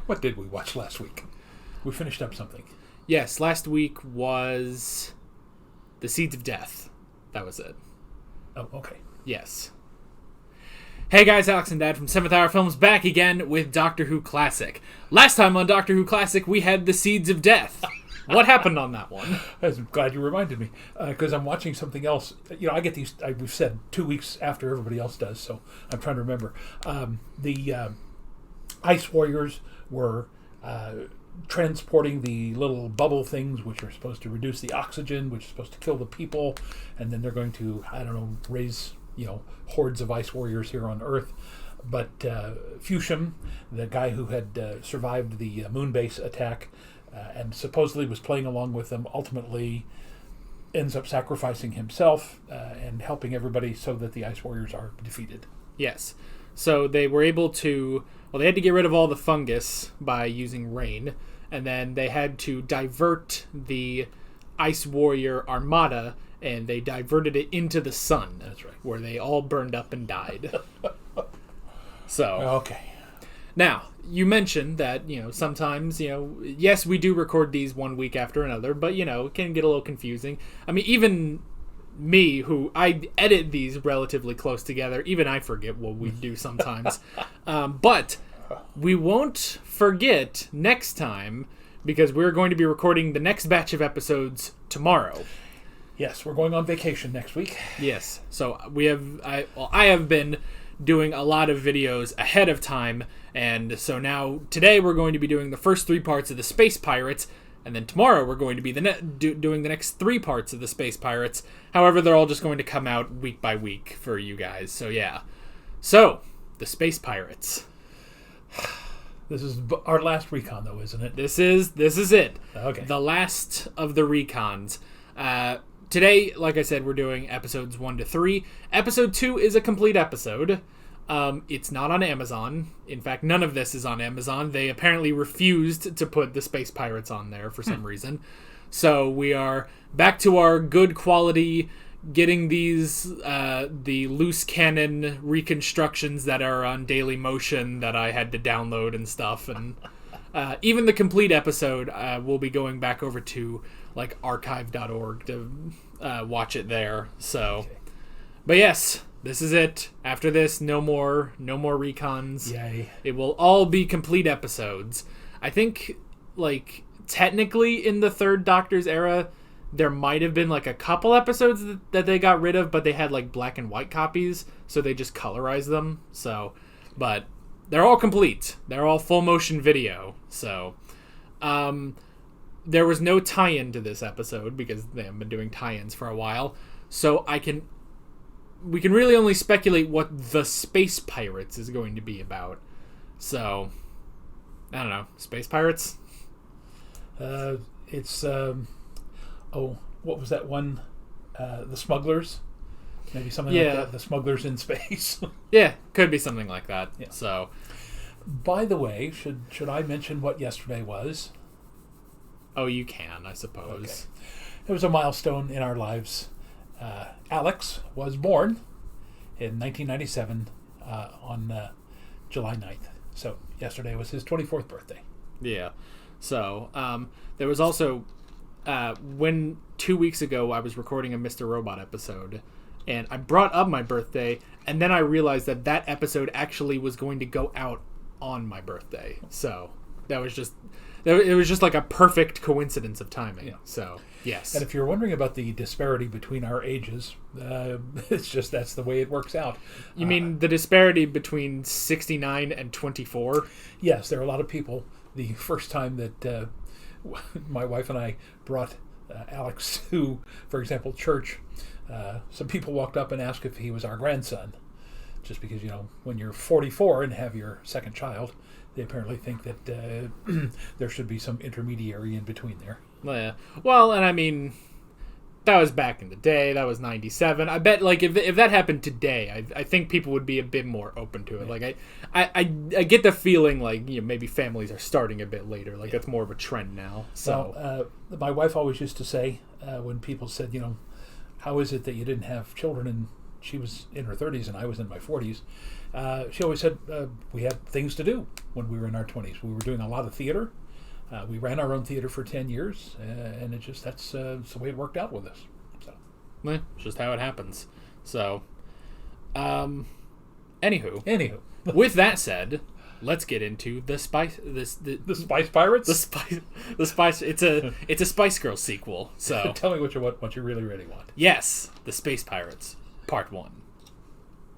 What did we watch last week? We finished up something. Yes, last week was The Seeds of Death. That was it. Oh, okay. Yes. Hey guys, Alex and Dad from 7th Hour Films back again with Doctor Who Classic. Last time on Doctor Who Classic, we had The Seeds of Death. What happened on that one? I'm glad you reminded me, because I'm watching something else. I get these, we've said 2 weeks after everybody else does, so I'm trying to remember. The Ice Warriors were transporting the little bubble things, which are supposed to reduce the oxygen, which is supposed to kill the people, and then they're going to, raise, hordes of Ice Warriors here on Earth. But Fushim, the guy who had survived the moon base attack, and supposedly was playing along with them, ultimately ends up sacrificing himself and helping everybody so that the Ice Warriors are defeated. Yes. So they were able to... Well, they had to get rid of all the fungus by using rain, and then they had to divert the Ice Warrior armada, and they diverted it into the sun. That's right. Where they all burned up and died. So... Okay. Now, you mentioned that, sometimes, yes, we do record these 1 week after another, but, it can get a little confusing. I mean, even me, who I edit these relatively close together, even I forget what we do sometimes. But we won't forget next time, because we're going to be recording the next batch of episodes tomorrow. Yes, we're going on vacation next week. Yes. So I have been doing a lot of videos ahead of time, and so now today we're going to be doing the first 3 parts of the Space Pirates, and then tomorrow we're going to be doing the next 3 parts of the Space Pirates. However, they're all just going to come out week by week for you guys. So yeah. So, the Space Pirates. This is our last recon, though, isn't it? This is it. Okay. The last of the recons. Today, like I said, we're doing episodes 1 to 3. Episode 2 is a complete episode. It's not on Amazon. In fact, none of this is on Amazon. They apparently refused to put the Space Pirates on there for some reason. So we are back to our good quality, getting these, the loose cannon reconstructions that are on Daily Motion that I had to download and stuff. And even the complete episode, we'll be going back over to archive.org to watch it there. So, okay. But yes, this is it. After this, no more recons. Yay. It will all be complete episodes. I think, technically in the Third Doctor's era, there might have been a couple episodes that they got rid of, but they had black and white copies, so they just colorized them. So, but they're all complete. They're all full motion video. So, there was no tie-in to this episode because they haven't been doing tie-ins for a while. So we can really only speculate what the Space Pirates is going to be about. So, I don't know. Space Pirates? It's, what was that one? The Smugglers? Maybe something like that. The Smugglers in Space. Yeah, could be something like that. Yeah. So, by the way, should I mention what yesterday was? Oh, you can, I suppose. Okay. It was a milestone in our lives. Alex was born in 1997 on July 9th. So yesterday was his 24th birthday. Yeah. So there was also, when 2 weeks ago I was recording a Mr. Robot episode, and I brought up my birthday, and then I realized that episode actually was going to go out on my birthday. So that was just... It was just a perfect coincidence of timing. Yeah. So, yes. And if you're wondering about the disparity between our ages, it's just that's the way it works out. You mean the disparity between 69 and 24? Yes, there are a lot of people. The first time that my wife and I brought Alex to, for example, church, some people walked up and asked if he was our grandson. Just because, when you're 44 and have your second child, they apparently think that there should be some intermediary in between there. Yeah. Well, and I mean, that was back in the day. That was 97. I bet, if that happened today, I think people would be a bit more open to it. Yeah. I get the feeling maybe families are starting a bit later. It's more of a trend now. So my wife always used to say when people said, how is it that you didn't have children? And she was in her 30s and I was in my 40s. She always said we had things to do when we were in our 20s. We were doing a lot of theater. We ran our own theater for 10 years, and that's the way it worked out with us. So, well, it's just how it happens. So, anywho, with that said, let's get into the Spice. The Spice Pirates. The Spice. It's a Spice Girls sequel. So tell me what you really want. Yes, the Space Pirates, Part 1.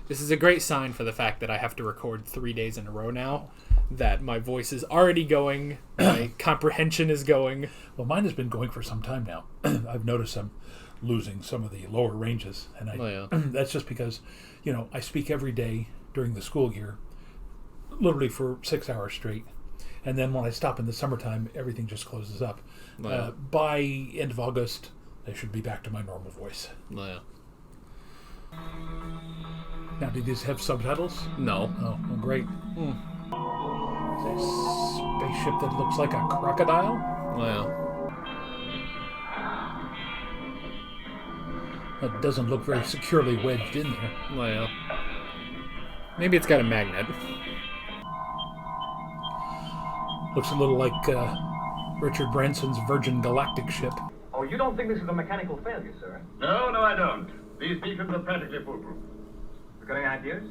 This is a great sign for the fact that I have to record 3 days in a row now. That my voice is already going, my comprehension is going. Well, mine has been going for some time now. I've noticed I'm losing some of the lower ranges, and that's just because, I speak every day during the school year, literally for 6 hours straight, and then when I stop in the summertime, everything just closes up. By end of August, I should be back to my normal voice. Now, did these have subtitles? No. Oh, well, great. It's a spaceship that looks like a crocodile? That doesn't look very securely wedged in there. Maybe it's got a magnet. Looks a little like Richard Branson's Virgin Galactic ship. Oh, you don't think this is a mechanical failure, sir? No, I don't. These beacons are practically foolproof. You got any ideas?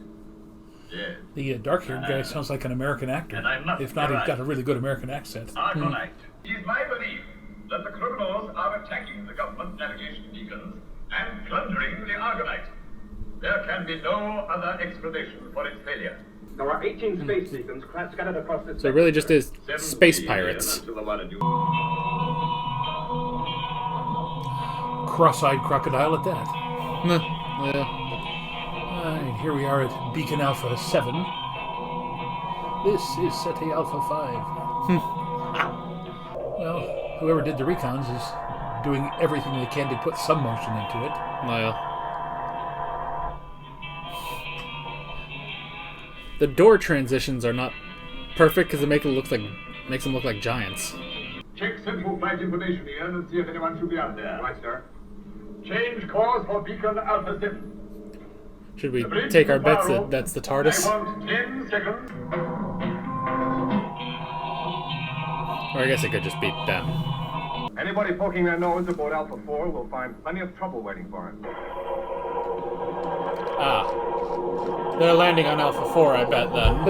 Yes. The dark-haired guy sounds like an American actor. And I must if not, be he's right. got a really good American accent. Argonite. It is my belief that the criminals are attacking the government navigation beacons and plundering the Argonite. There can be no other explanation for its failure. There are 18 space beacons scattered across this. So it really just is 7 Space billion Pirates. until the one in you- Cross-eyed crocodile at that. Yeah. And here we are at Beacon Alpha 7. This is SETI Alpha 5. Well, whoever did the recons is doing everything they can to put some motion into it. The door transitions are not perfect because it makes them look like giants. Check central flight information here and see if anyone should be out there. Right, sir. Change course for Beacon Alpha 7. Should we take our bets that that's the TARDIS? I want 10 seconds. Or I guess it could just be them. Anybody poking their nose aboard Alpha 4 will find plenty of trouble waiting for him. They're landing on Alpha 4, I bet, then.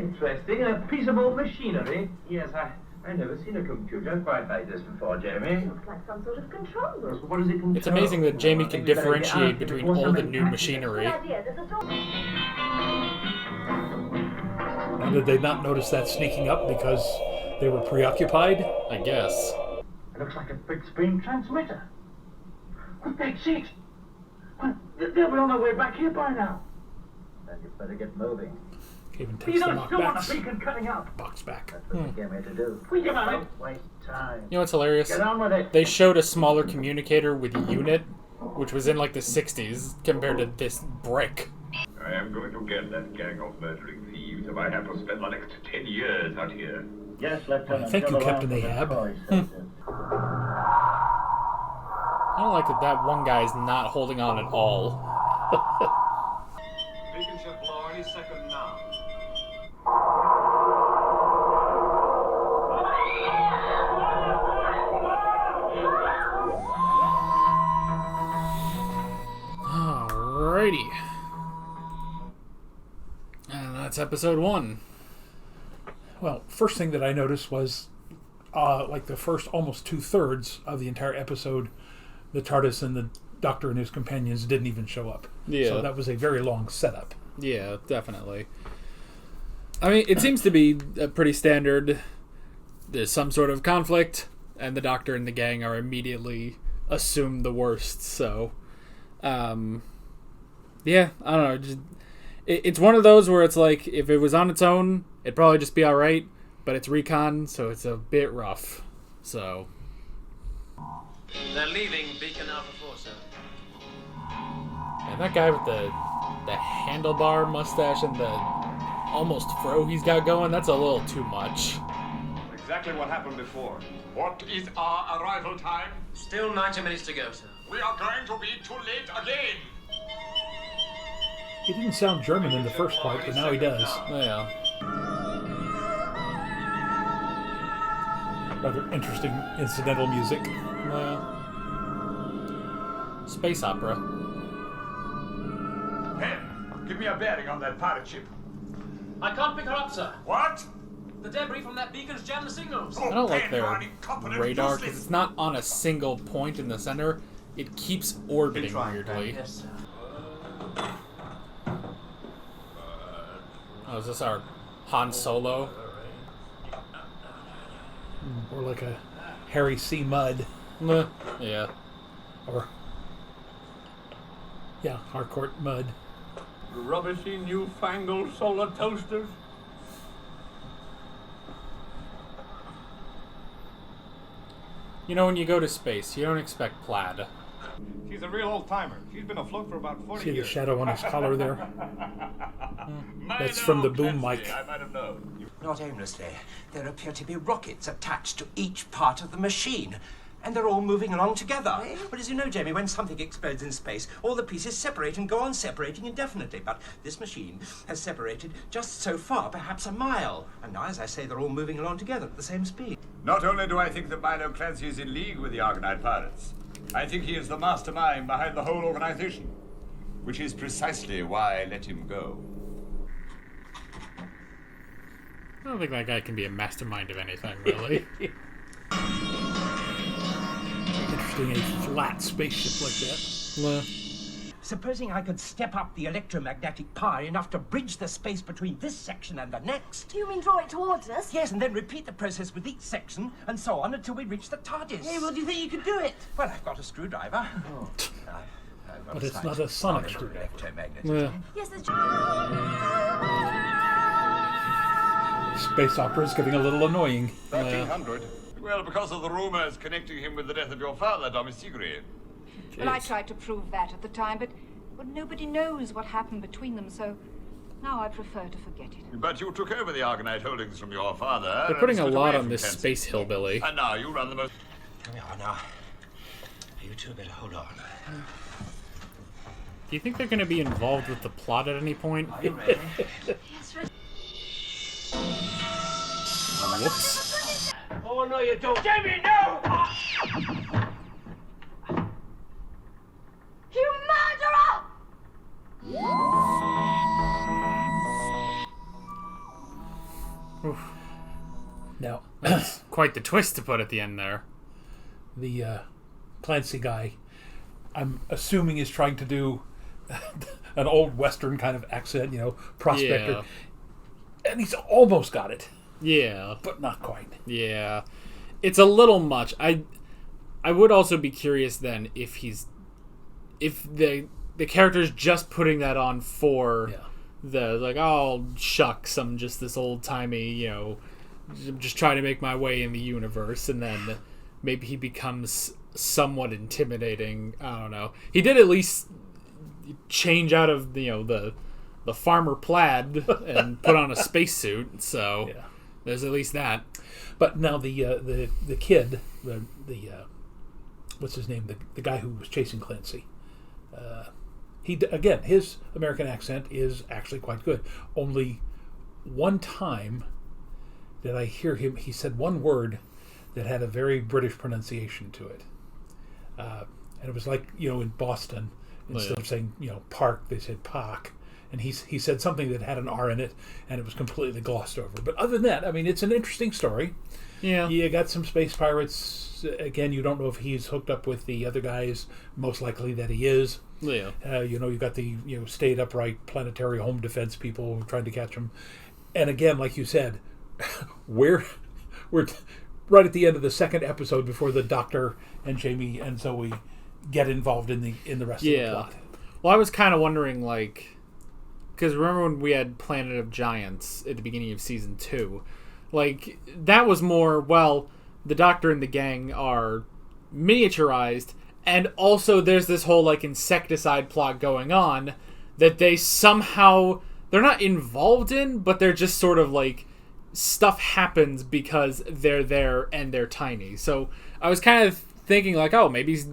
Interesting, a piece of old machinery. Yes, I've never seen a computer quite like this before, Jeremy. Looks like some sort of control room. What does it control? It's amazing that Jamie can I think we better get differentiate out between before old somebody and new catches us. machinery. Good idea. There's a door. Now, did they not notice that sneaking up because they were preoccupied? I guess. It looks like a fixed-beam transmitter. Well, that's it. Well, they'll be on their way back here by now. Then you better get moving. Even You takes the don't still want knockbacks. a beacon cutting up. Box back. That's what they came here to do. We give on it. Don't waste time. You know what's hilarious? Get on with it. They showed a smaller communicator with a unit, which was in like the 60s, compared to this brick. I am going to get that gang of murdering thieves if I have to spend the next 10 years out here. Yes, Lieutenant. Thank you, Come along Captain for the Ahab. toy section. I don't like that one guy's not holding on at all. Beacon should blow any second now. Alrighty. And that's episode 1. Well, first thing that I noticed was, like the first almost 2/3 of the entire episode, the TARDIS and the Doctor and his companions didn't even show up. Yeah. So that was a very long setup. Yeah, definitely. I mean, it seems to be pretty standard. There's some sort of conflict, and the Doctor and the gang are immediately assumed the worst. So, yeah, I don't know. Just, it's one of those where it's like, if it was on its own, it'd probably just be all right. But it's recon, so it's a bit rough. So, They're leaving Beacon Alpha 4, sir. and that guy with the handlebar mustache and the almost fro he's got going—that's a little too much. Exactly what happened before. What is our arrival time? Still 90 minutes to go, sir. We are going to be too late again. He didn't sound German in the first part, but now he does. Yeah. Rather interesting incidental music. Well, space opera. Pen, give me a bearing on that pirate ship. I can't pick her up, sir. What? The debris from that beacon's jammed the signals. I don't like Pen, their you're incompetent, radar useless. because it's not on a single point in the center. It keeps orbiting weirdly. Yes. Oh, is this our Han Solo? Or like a Harry C. Mudd. Meh. Yeah. Or, yeah, Harcourt Mudd. Rubbishy newfangled solar toasters. You know, when you go to space, you don't expect plaid. She's a real old-timer. She's been afloat for about 40 See the years. shadow on his collar there? Mine That's from the old boom Clancy, mic. I might have known. Not aimlessly. There appear to be rockets attached to each part of the machine. And they're all moving along together. But as you know, Jamie, when something explodes in space, all the pieces separate and go on separating indefinitely. But this machine has separated just so far, perhaps a mile. And now, as I say, they're all moving along together at the same speed. Not only do I think that Milo Clancy is in league with the Argonite pirates, I think he is the mastermind behind the whole organization, which is precisely why I let him go. I don't think that guy can be a mastermind of anything, really. Interesting, a flat spaceship like that. Meh. Supposing I could step up the electromagnetic power enough to bridge the space between this section and the next. Do you mean draw it towards us? Yes, and then repeat the process with each section, and so on until we reach the TARDIS. Hey, well, do you think you could do it? Well, I've got a screwdriver. I've got But a it's slight not a sonic knowledge of screwdriver. electromagnetism. Yeah. Yes, there's... Space opera is getting a little annoying. 1300? Well, because of the rumors connecting him with the death of your father, Domisigri. Well, I tried to prove that at the time, but nobody knows what happened between them, so now I prefer to forget it. But you took over the Argonite holdings from your father. They're putting a and split lot away on from this Clancy. space hillbilly. And now you run the most... Come here now. You two better hold on. Do you think they're going to be involved with the plot at any point? Yes, right. Whoops. Oh, no, you don't. Jamie, no! You murderer! Now, Quite the twist to put at the end there. the Clancy guy, I'm assuming is trying to do an old Western kind of accent, prospector. And he's almost got it, Yeah. but not quite. Yeah. It's a little much. I would also be curious then if the character's just putting that on for the like, oh shucks, I'm just this old timey, I'm just trying to make my way in the universe, and then maybe he becomes somewhat intimidating. I don't know. He did at least change out of the farmer plaid and put on a spacesuit, so there's at least that. But now the kid, the what's his name, the guy who was chasing Clancy, again, his American accent is actually quite good. Only one time did I hear him, he said one word that had a very British pronunciation to it. And it was like, in Boston, instead of saying, park, they said park. And he said something that had an R in it, and it was completely glossed over. But other than that, I mean, it's an interesting story. Yeah. You got some space pirates. Again, you don't know if he's hooked up with the other guys. Most likely that he is. Yeah. You got the stayed upright planetary home defense people trying to catch him. And again, like you said, we're right at the end of the second episode before the Doctor and Jamie and Zoe get involved in the rest of the plot. Well, I was kind of wondering, because remember when we had Planet of Giants at the beginning of season 2? That was more, the Doctor and the gang are miniaturized, and also there's this whole, insecticide plot going on that they somehow, they're not involved in, but they're just sort of, stuff happens because they're there and they're tiny. So I was kind of thinking, maybe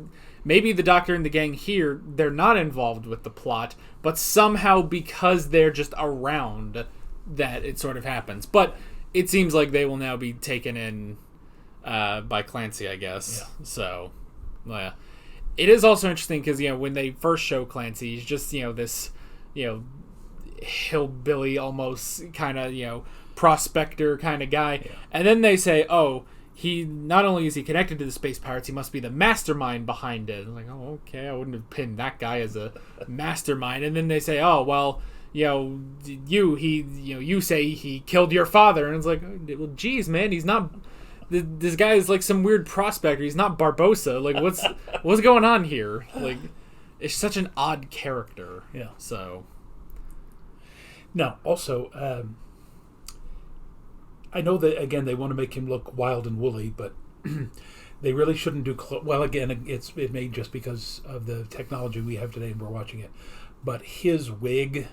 maybe the Doctor and the gang here, they're not involved with the plot, but somehow because they're just around, that it sort of happens. But it seems like they will now be taken in by Clancy, I guess. Yeah. So, yeah. It is also interesting because, when they first show Clancy, he's just, this, hillbilly almost kind of, prospector kind of guy. Yeah. And then they say, oh, he not only is he connected to the space pirates, he must be the mastermind behind it. I'm like, oh, okay, I wouldn't have pinned that guy as a mastermind. And then they say, oh, well, you say he killed your father. And it's like, well, geez, man, he's not... This guy is like some weird prospector. He's not Barbossa. Like, what's going on here? Like, it's such an odd character. Yeah. So... Now, also, I know that, again, they want to make him look wild and woolly, but they really shouldn't do... well, again, it may just because of the technology we have today and we're watching it. But his wig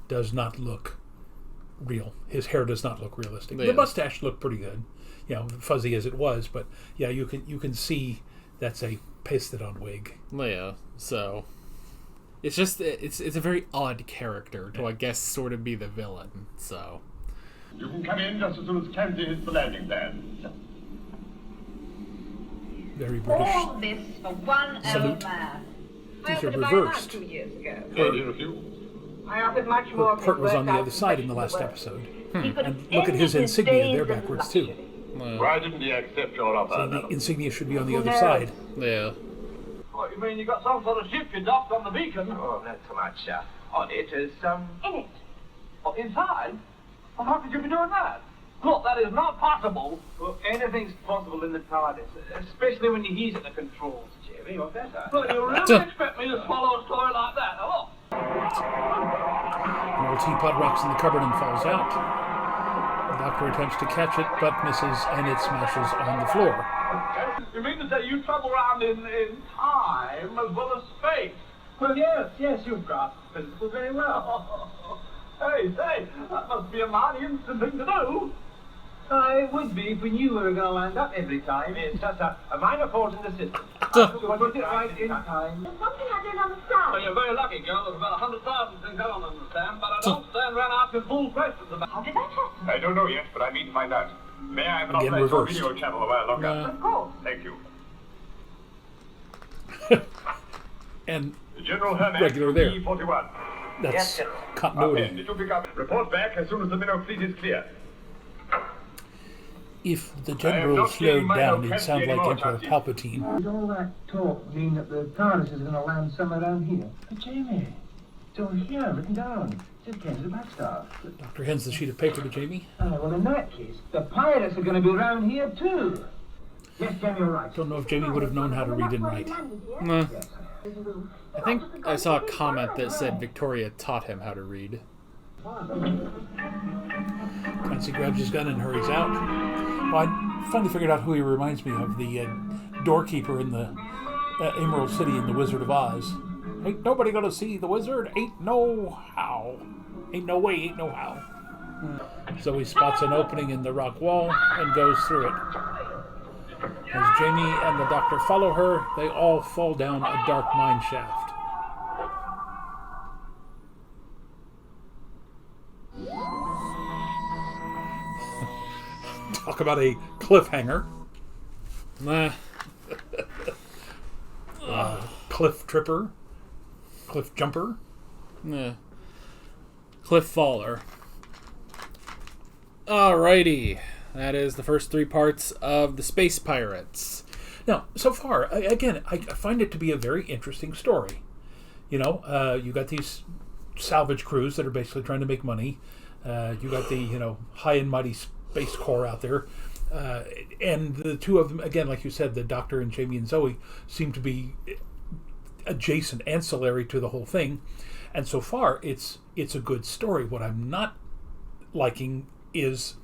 does not look real. His hair does not look realistic. Yeah. The mustache looked pretty good, fuzzy as it was. But, yeah, you can see that's a pasted-on wig. Yeah, so... It's just, it's a very odd character to, I guess, sort of be the villain, so... You can come in just as soon as Clancy hits the landing pad. Very British. All this for one Salute. old man. These are I offered to buy him out reversed. 2 years ago. Why do you refuse? I offered much more. Kurt was on the other side in the last episode. And look at his insignia, they're backwards too. Why didn't he accept your offer? So the insignia should be on the other side. Yeah. What, you mean you got some sort of ship you docked on the beacon? Oh, not so much on it as, In it. Oh, inside? Well, how could you be doing that? Look, that is not possible. Well, anything's possible in the TARDIS, especially when he's at the controls, Jerry, or better. Well, you really expect me to swallow a story like that? Hello? An old teapot rocks in the cupboard and falls out. The Doctor attempts to catch it, but misses, and it smashes on the floor. You mean to say you travel around in time as well as space? Well, yes, you've got the principle very well. Hey, that must be a mighty instant thing to do. It would be if we knew we were going to land up every time. It's just a minor fault in the system. We put it right in time. There's something I don't understand. Well, you're very lucky, girl. There's about 100,000 things I don't understand, but I don't stand around asking full questions about. How did that happen? I don't know yet, but I mean to find out. May I have an Again, operator reversed. video channel a while longer? Of course. Thank you. And General Herman, Regular there. E41. that's Up continuity. in. Did you pick up? Report back as soon as the minnow fleet is clear. If the I am general not slowed seeing my down, no it'd sound like anymore, Emperor Tati. Palpatine. Does all that talk mean that the TARDIS is going to land somewhere down here? But Jamie, it's over here, written down. Just came to the backstop. Doctor hands the sheet of paper to Jamie. Well, in that case, the pirates are going to be around here too. Yes, Jamie, you're right. Don't know if Jamie would have known how to read and write. Nah. I think I saw a comment that said Victoria taught him how to read. Clancy grabs his gun and hurries out. Well, I finally figured out who he reminds me of, the doorkeeper in the Emerald City in The Wizard of Oz. Ain't nobody gonna see the wizard, ain't no how. Ain't no way, ain't no how. So he spots an opening in the rock wall and goes through it. As Jamie and the Doctor follow her, they all fall down a dark mine shaft. Talk about a cliffhanger. Nah. Cliff tripper. Cliff jumper. Nah. Cliff Faller. Alrighty. That is the first 3 parts of The Space Pirates. Now, so far, again, I find it to be a very interesting story. You got these salvage crews that are basically trying to make money. You got the, high and mighty Space Corps out there. And the two of them, again, like you said, the Doctor and Jamie and Zoe seem to be adjacent, ancillary to the whole thing. And so far, it's a good story. What I'm not liking is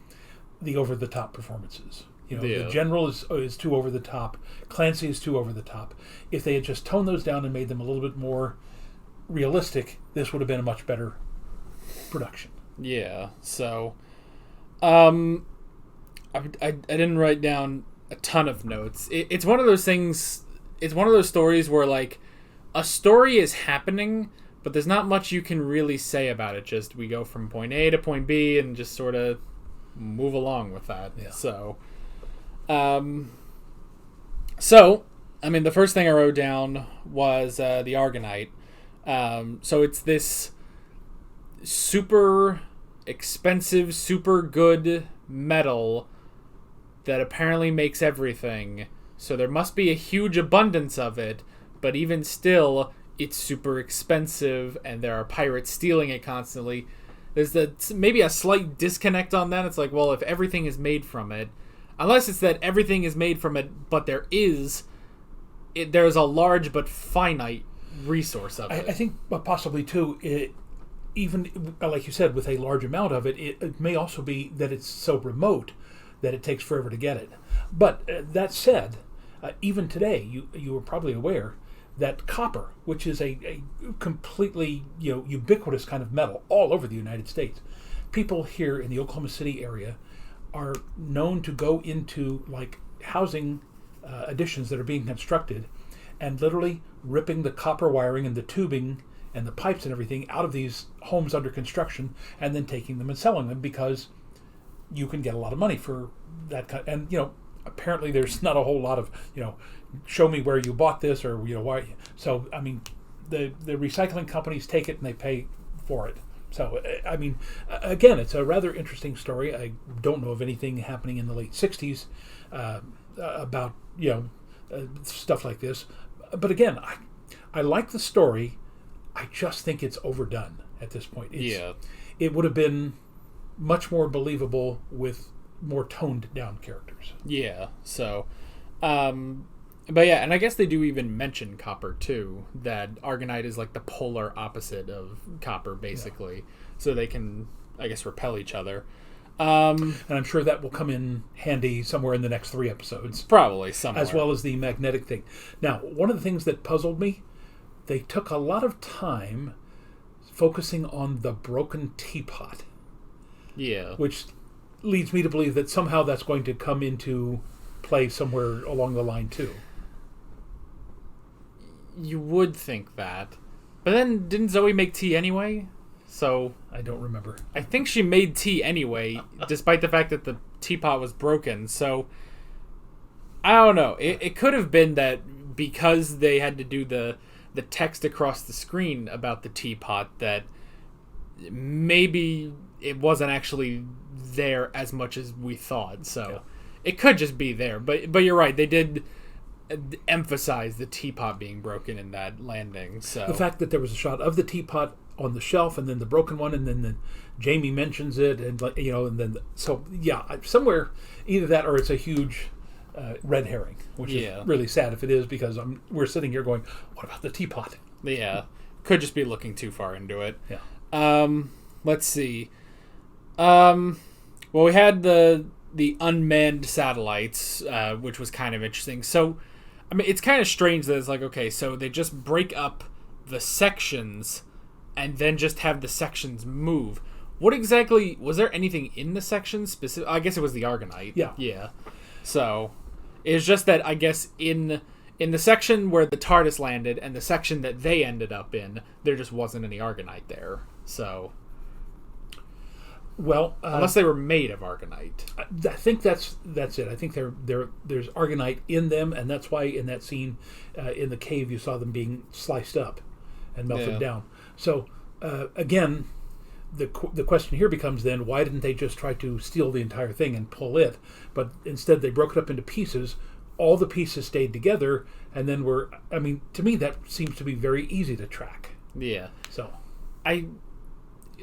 the over-the-top performances. The General is too over-the-top. Clancy is too over-the-top. If they had just toned those down and made them a little bit more realistic, this would have been a much better production. Yeah, so... I didn't write down a ton of notes. It's one of those things... it's one of those stories where like a story is happening, but there's not much you can really say about it. Just we go from point A to point B and just sort of move along with that. Yeah. So, I mean, the first thing I wrote down was the Argonite. So it's this super expensive, super good metal that apparently makes everything. So there must be a huge abundance of it, but even still, it's super expensive, and there are pirates stealing it constantly. There's maybe a slight disconnect on that. It's like, well, if everything is made from it, unless it's that everything is made from it, but there's a large but finite resource of it. I think possibly, too, even, like you said, with a large amount of it, it may also be that it's so remote that it takes forever to get it. But that said, even today, you were probably aware that copper, which is a completely ubiquitous kind of metal all over the United States, people here in the Oklahoma City area are known to go into like housing additions that are being constructed and literally ripping the copper wiring and the tubing and the pipes and everything out of these homes under construction and then taking them and selling them because you can get a lot of money for that kind. And apparently there's not a whole lot of show me where you bought this or why. So I mean, the recycling companies take it and they pay for it. So I mean, again, it's a rather interesting story. I don't know of anything happening in the late '60s about stuff like this. But again, I like the story. I just think it's overdone at this point. It would have been much more believable with more toned down characters. Yeah. So, but yeah, and I guess they do even mention copper too. That Argonite is like the polar opposite of copper, basically. Yeah. So they can, I guess, repel each other. And I'm sure that will come in handy somewhere in the next 3 episodes. Probably somewhere. As well as the magnetic thing. Now, one of the things that puzzled me, they took a lot of time focusing on the broken teapot. Yeah. Which leads me to believe that somehow that's going to come into play somewhere along the line too. You would think that. But then didn't Zoe make tea anyway? So I don't remember. I think she made tea anyway, despite the fact that the teapot was broken. So I don't know. It could have been that because they had to do the text across the screen about the teapot, that maybe it wasn't actually there as much as we thought. So it could just be there. But you're right. They did emphasize the teapot being broken in that landing. So the fact that there was a shot of the teapot on the shelf and then the broken one and then Jamie mentions it and and then somewhere either that or it's a huge red herring, which is really sad if it is, because we're sitting here going, what about the teapot? Yeah, could just be looking too far into it. Yeah. Let's see. Well, we had the unmanned satellites, which was kind of interesting. So, I mean, it's kind of strange that it's like, okay, so they just break up the sections and then just have the sections move. What exactly, was there anything in the sections specific? I guess it was the Argonite. Yeah. So, it's just that, I guess, in the section where the TARDIS landed and the section that they ended up in, there just wasn't any Argonite there. So, well, unless they were made of Argonite. I think that's it. I think there's Argonite in them, and that's why in that scene in the cave you saw them being sliced up and melted down. So again, the question here becomes then, why didn't they just try to steal the entire thing and pull it? But instead they broke it up into pieces. All the pieces stayed together, and then to me that seems to be very easy to track. Yeah. So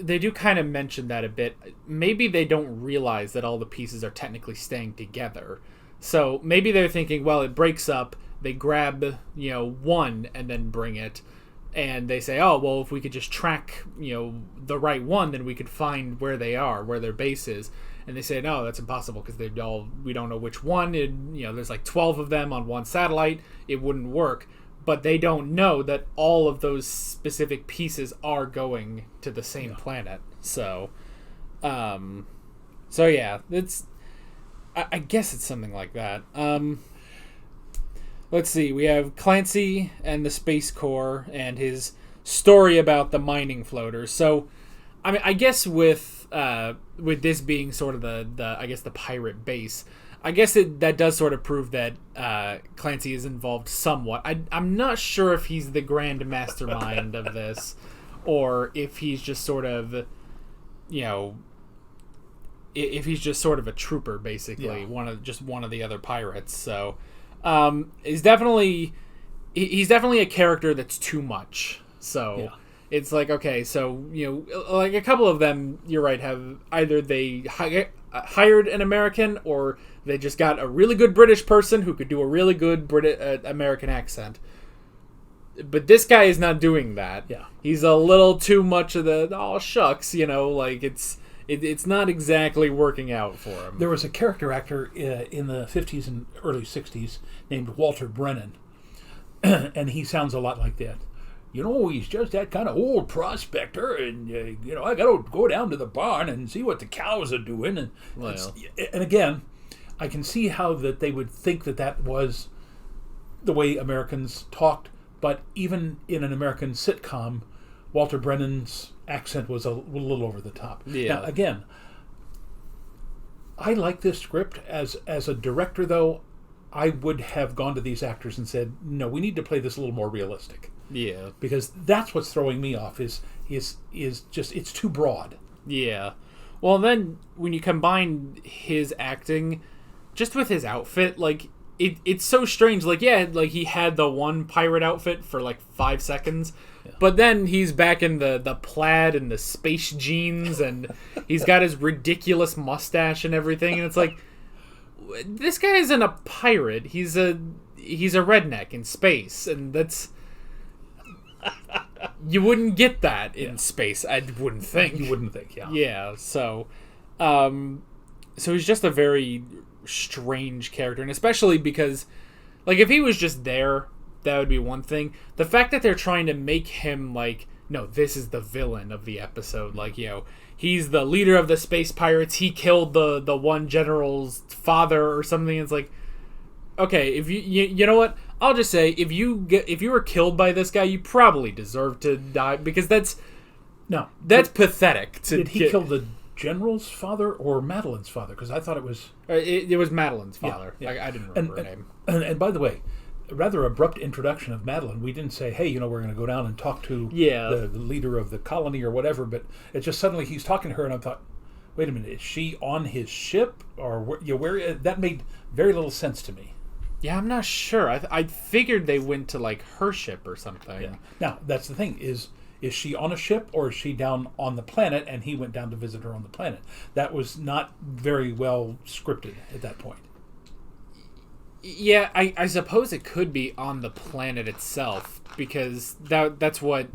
they do kind of mention that a bit. Maybe they don't realize that all the pieces are technically staying together. So maybe they're thinking, well, it breaks up. They grab, one and then bring it. And they say, oh, well, if we could just track, the right one, then we could find where they are, where their base is. And they say, no, that's impossible because we don't know which one. There's like 12 of them on one satellite. It wouldn't work. But they don't know that all of those specific pieces are going to the same planet. So, yeah, I guess it's something like that. let's see. We have Clancy and the Space Corps and his story about the mining floaters. So, I mean, I guess with this being sort of the pirate base, I guess that does sort of prove that Clancy is involved somewhat. I'm not sure if he's the grand mastermind of this, or if he's just sort of, if he's just sort of a trooper, basically, one of the other pirates. So, he's definitely a character that's too much. So it's like, okay, so like a couple of them, you're right, have either they hired an American or they just got a really good British person who could do a really good American accent. But this guy is not doing that. Yeah, he's a little too much of the shucks, like it's not exactly working out for him. There was a character actor in the 50s and early 60s named Walter Brennan, and he sounds a lot like that. He's just that kind of old prospector, and I got to go down to the barn and see what the cows are doing. And and again, I can see how that they would think that was the way Americans talked. But even in an American sitcom, Walter Brennan's accent was a little over the top. Yeah. Now, again, I like this script as a director, though. I would have gone to these actors and said, no, we need to play this a little more realistic. Yeah. Because that's what's throwing me off is just, it's too broad. Yeah. Well, then when you combine his acting just with his outfit, like, it's so strange. Like, like he had the one pirate outfit for like 5 seconds, but then he's back in the plaid and the space jeans, and he's got his ridiculous mustache and everything, and it's like, this guy isn't a pirate. He's a redneck in space, and that's... You wouldn't get that in space, I wouldn't think. You wouldn't think, yeah. Yeah, so he's just a very strange character, and especially because, like, if he was just there, that would be one thing. The fact that they're trying to make him, like, no, this is the villain of the episode, like, he's the leader of the space pirates, he killed the one general's father or something. It's like, okay, if you know what, I'll just say, if you were killed by this guy, you probably deserve to die, because that's pathetic. Did he kill the general's father or Madeline's father? Because I thought it was... It was Madeline's father. Yeah. I didn't remember her name. And by the way, a rather abrupt introduction of Madeline. We didn't say, hey, we're going to go down and talk to the leader of the colony or whatever, but it just suddenly he's talking to her, and I thought, wait a minute, is she on his ship? Or where? That made very little sense to me. Yeah, I'm not sure. I figured they went to, like, her ship or something. Yeah. Now, that's the thing, is she on a ship, or is she down on the planet and he went down to visit her on the planet? That was not very well scripted at that point. Yeah, I suppose it could be on the planet itself, because that's what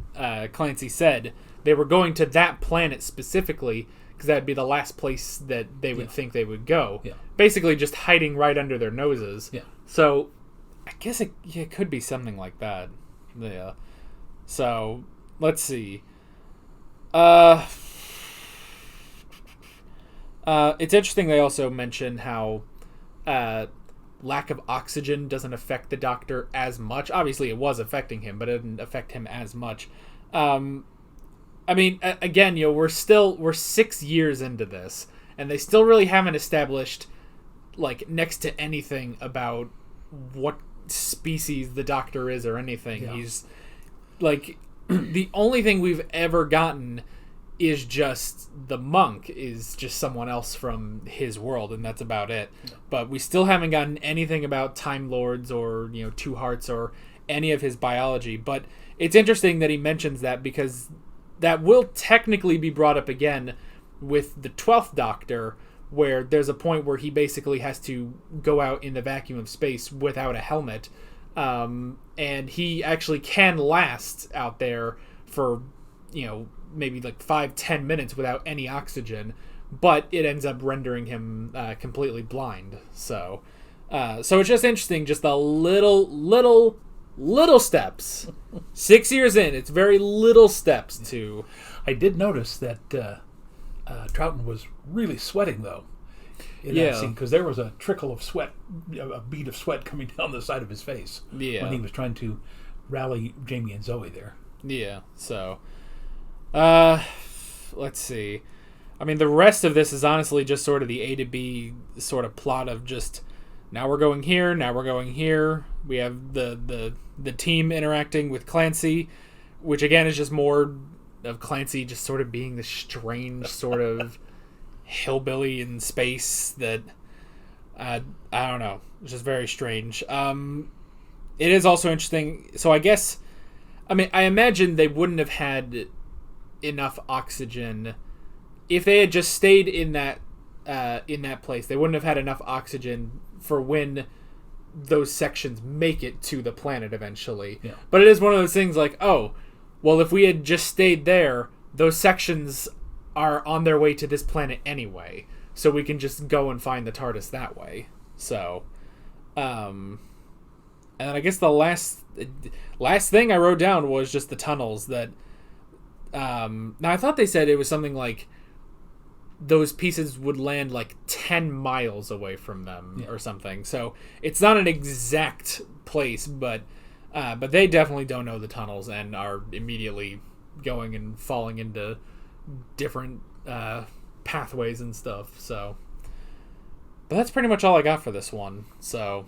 Clancy said. They were going to that planet specifically because that would be the last place that they would think they would go. Yeah. Basically just hiding right under their noses. Yeah. So I guess it could be something like that. Yeah. So let's see. It's interesting they also mention how lack of oxygen doesn't affect the Doctor as much. Obviously it was affecting him, but it didn't affect him as much. I mean, again, we're 6 years into this, and they still really haven't established, like, next to anything about what species the Doctor is or anything. Yeah. He's, like, the only thing we've ever gotten is just the monk is just someone else from his world, and that's about it. Yeah. But we still haven't gotten anything about Time Lords or, Two Hearts or any of his biology. But it's interesting that he mentions that, because that will technically be brought up again with the 12th Doctor, where there's a point where he basically has to go out in the vacuum of space without a helmet. And he actually can last out there for, maybe like 5-10 minutes without any oxygen, but it ends up rendering him completely blind. So it's just interesting, just the little steps. 6 years in, it's very little steps to... I did notice that Troughton was really sweating, though. in that scene, because there was a trickle of sweat, a bead of sweat coming down the side of his face when he was trying to rally Jamie and Zoe there. Yeah, so let's see. I mean, the rest of this is honestly just sort of the A to B sort of plot of just now we're going here, now we're going here. We have the team interacting with Clancy, which again is just more of Clancy just sort of being this strange sort of hillbilly in space that I don't know. It's just very strange. It is also interesting. So I guess, I mean, I imagine they wouldn't have had enough oxygen if they had just stayed in that place. They wouldn't have had enough oxygen for when those sections make it to the planet eventually. Yeah. But it is one of those things like, oh, well, if we had just stayed there, those sections are on their way to this planet anyway, so we can just go and find the TARDIS that way. So, and then I guess the last thing I wrote down was just the tunnels that. Now I thought they said it was something like those pieces would land like 10 miles away from them or something. So it's not an exact place, but they definitely don't know the tunnels and are immediately going and falling into different pathways and stuff. So, but that's pretty much all I got for this one. So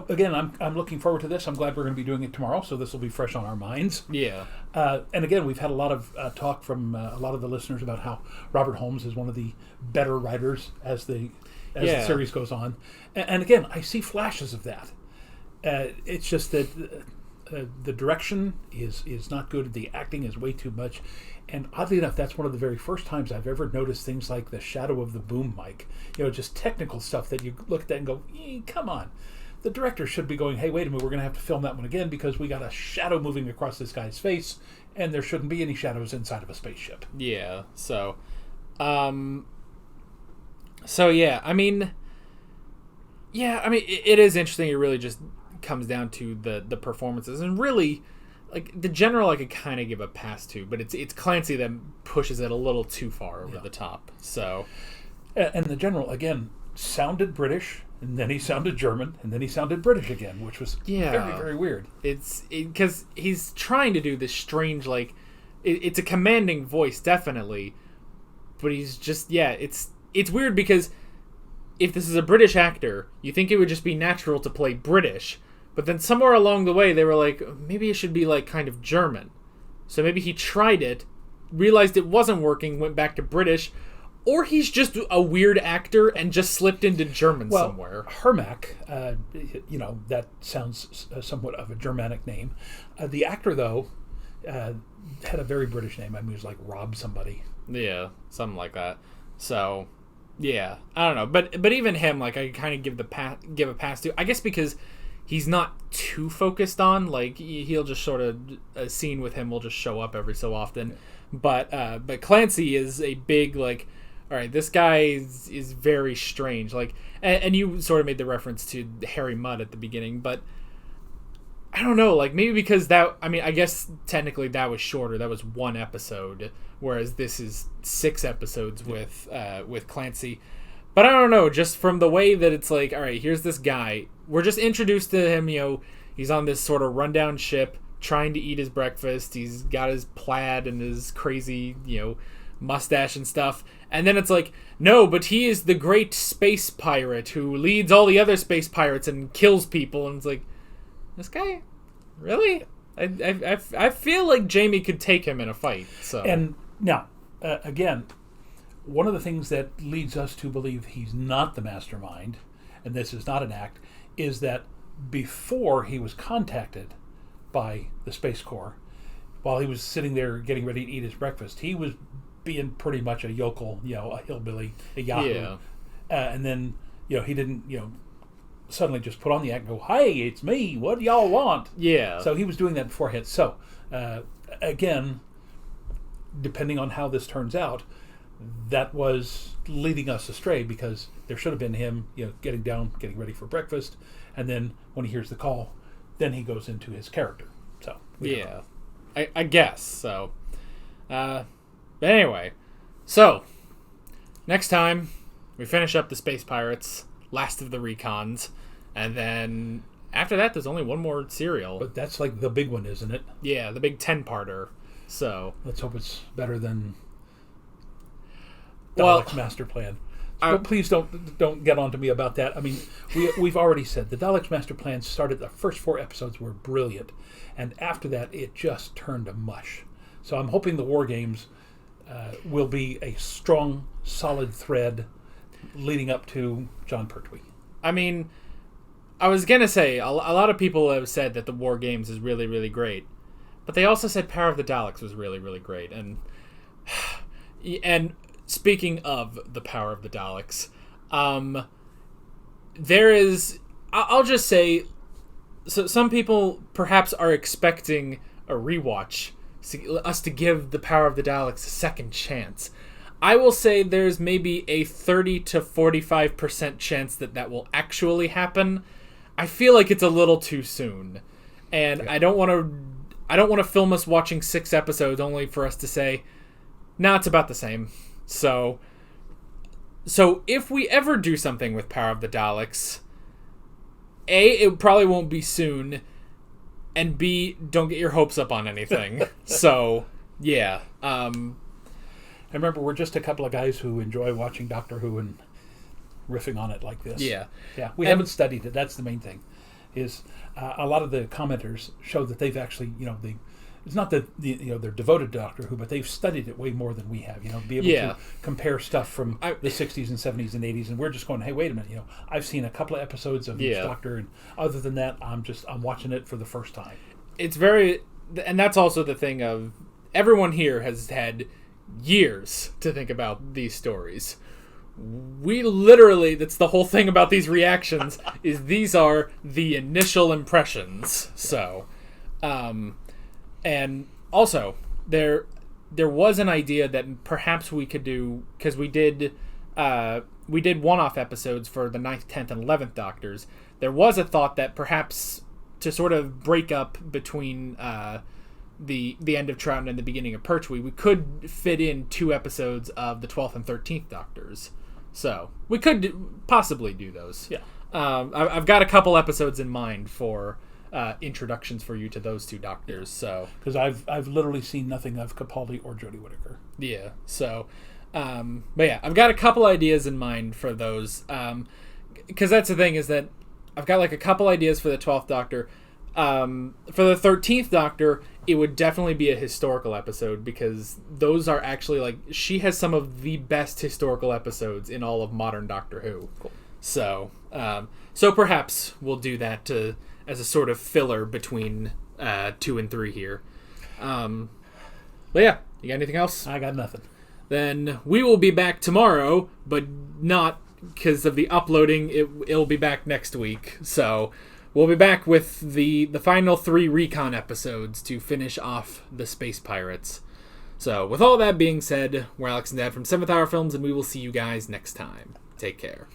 again, I'm looking forward to this. I'm glad we're going to be doing it tomorrow, so this will be fresh on our minds. Yeah. And again, we've had a lot of talk from a lot of the listeners about how Robert Holmes is one of the better writers as the series goes on. And again, I see flashes of that. It's just that the direction is not good. The acting is way too much. And oddly enough, that's one of the very first times I've ever noticed things like the shadow of the boom mic. Just technical stuff that you look at that and go, come on. The director should be going, hey, wait a minute, we're going to have to film that one again because we got a shadow moving across this guy's face, and there shouldn't be any shadows inside of a spaceship. Yeah, so yeah, I mean, it is interesting. It really just comes down to the performances, and really, like, the general I could kind of give a pass to, but it's Clancy that pushes it a little too far over the top. So, and the general again sounded British, and then he sounded German, and then he sounded British again, which was very, very weird. It's because he's trying to do this strange, like, it's a commanding voice, definitely, but he's just it's weird because if this is a British actor, you think it would just be natural to play British. But then somewhere along the way, they were like, maybe it should be like kind of German. So maybe he tried it, realized it wasn't working, went back to British, or he's just a weird actor and just slipped into German somewhere. Hermack, that sounds somewhat of a Germanic name. The actor, though, had a very British name. I mean, he was like Rob somebody. Yeah, something like that. So, yeah, I don't know. But even him, like, I kind of give a pass to. I guess because he's not too focused on, like, he'll just sort of, a scene with him will just show up every so often. Yeah. But Clancy is a big, like, all right, this guy is very strange. Like, and you sort of made the reference to Harry Mudd at the beginning, but I don't know, like, maybe because that, I mean, I guess technically that was shorter. That was one episode, whereas this is 6 episodes with Clancy. But I don't know, just from the way that it's like, all right, here's this guy. We're just introduced to him, he's on this sort of rundown ship trying to eat his breakfast. He's got his plaid and his crazy, mustache and stuff. And then it's like, no, but he is the great space pirate who leads all the other space pirates and kills people. And it's like, this guy? Really? I feel like Jamie could take him in a fight. So. And now, again, one of the things that leads us to believe he's not the mastermind, and this is not an act, is that before he was contacted by the Space Corps, while he was sitting there getting ready to eat his breakfast, he was being pretty much a yokel, a hillbilly, a yahoo. Yeah. And then, he didn't, suddenly just put on the act and go, hey, it's me, what do y'all want? Yeah. So he was doing that beforehand. So, again, depending on how this turns out, that was leading us astray because there should have been him, getting down, getting ready for breakfast, and then when he hears the call, then he goes into his character. So yeah, I guess so. But anyway, so next time We finish up the Space Pirates, last of the recons, and then after that, there's only one more serial. But that's like the big one, isn't it? Yeah, the big 10-parter. So let's hope it's better than Well, Dalek's Master Plan. But please don't get on to me about that. I mean, we've already said the Dalek's Master Plan started. The first 4 episodes were brilliant, and after that, it just turned to mush. So I'm hoping the War Games will be a strong, solid thread leading up to John Pertwee. I mean, I was gonna say a lot of people have said that the War Games is really, really great, but they also said Power of the Daleks was really, really great, and speaking of the Power of the Daleks, there is... I'll just say... So some people perhaps are expecting a rewatch, us to give the Power of the Daleks a second chance. I will say there's maybe a 30 to 45% chance that will actually happen. I feel like it's a little too soon. And I don't want to film us watching 6 episodes only for us to say, nah, it's about the same. So if we ever do something with Power of the Daleks, A, it probably won't be soon, and B, don't get your hopes up on anything. So, yeah. I remember we're just a couple of guys who enjoy watching Doctor Who and riffing on it like this. Yeah. Yeah, we haven't studied it. That's the main thing. Is a lot of the commenters show that they've actually, it's not that they're devoted to Doctor Who, but they've studied it way more than we have. Be able to compare stuff from the 60s and 70s and 80s, and we're just going, hey, wait a minute. I've seen a couple of episodes of each Doctor, and other than that, I'm watching it for the first time. It's very, and that's also the thing of everyone here has had years to think about these stories. We literally, that's the whole thing about these reactions, is these are the initial impressions. So, and also, there was an idea that perhaps we could do, because we did one-off episodes for the 9th, 10th, and 11th Doctors. There was a thought that perhaps to sort of break up between the end of Troughton and the beginning of Pertwee, we could fit in 2 episodes of the 12th and 13th Doctors. So we could possibly do those. Yeah. I've got a couple episodes in mind for introductions for you to those 2 Doctors. So because I've literally seen nothing of Capaldi or Jodie Whittaker. Yeah. So, but yeah, I've got a couple ideas in mind for those. Because that's the thing, is that I've got like a couple ideas for the 12th Doctor. For the 13th Doctor, it would definitely be a historical episode, because those are actually, like, she has some of the best historical episodes in all of modern Doctor Who. Cool. So perhaps we'll do that as a sort of filler between 2 and 3 here. But yeah, you got anything else? I got nothing. Then we will be back tomorrow, but not because of the uploading. It'll be back next week. So we'll be back with the final 3 recon episodes to finish off the Space Pirates. So with all that being said, we're Alex and Dad from 7th Hour Films, and we will see you guys next time. Take care.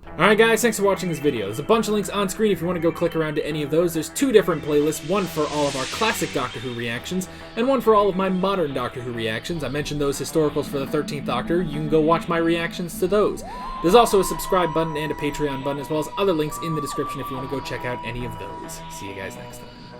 Alright guys, thanks for watching this video. There's a bunch of links on screen if you want to go click around to any of those. There's 2 different playlists, one for all of our classic Doctor Who reactions, and one for all of my modern Doctor Who reactions. I mentioned those historicals for the 13th Doctor. You can go watch my reactions to those. There's also a subscribe button and a Patreon button, as well as other links in the description if you want to go check out any of those. See you guys next time.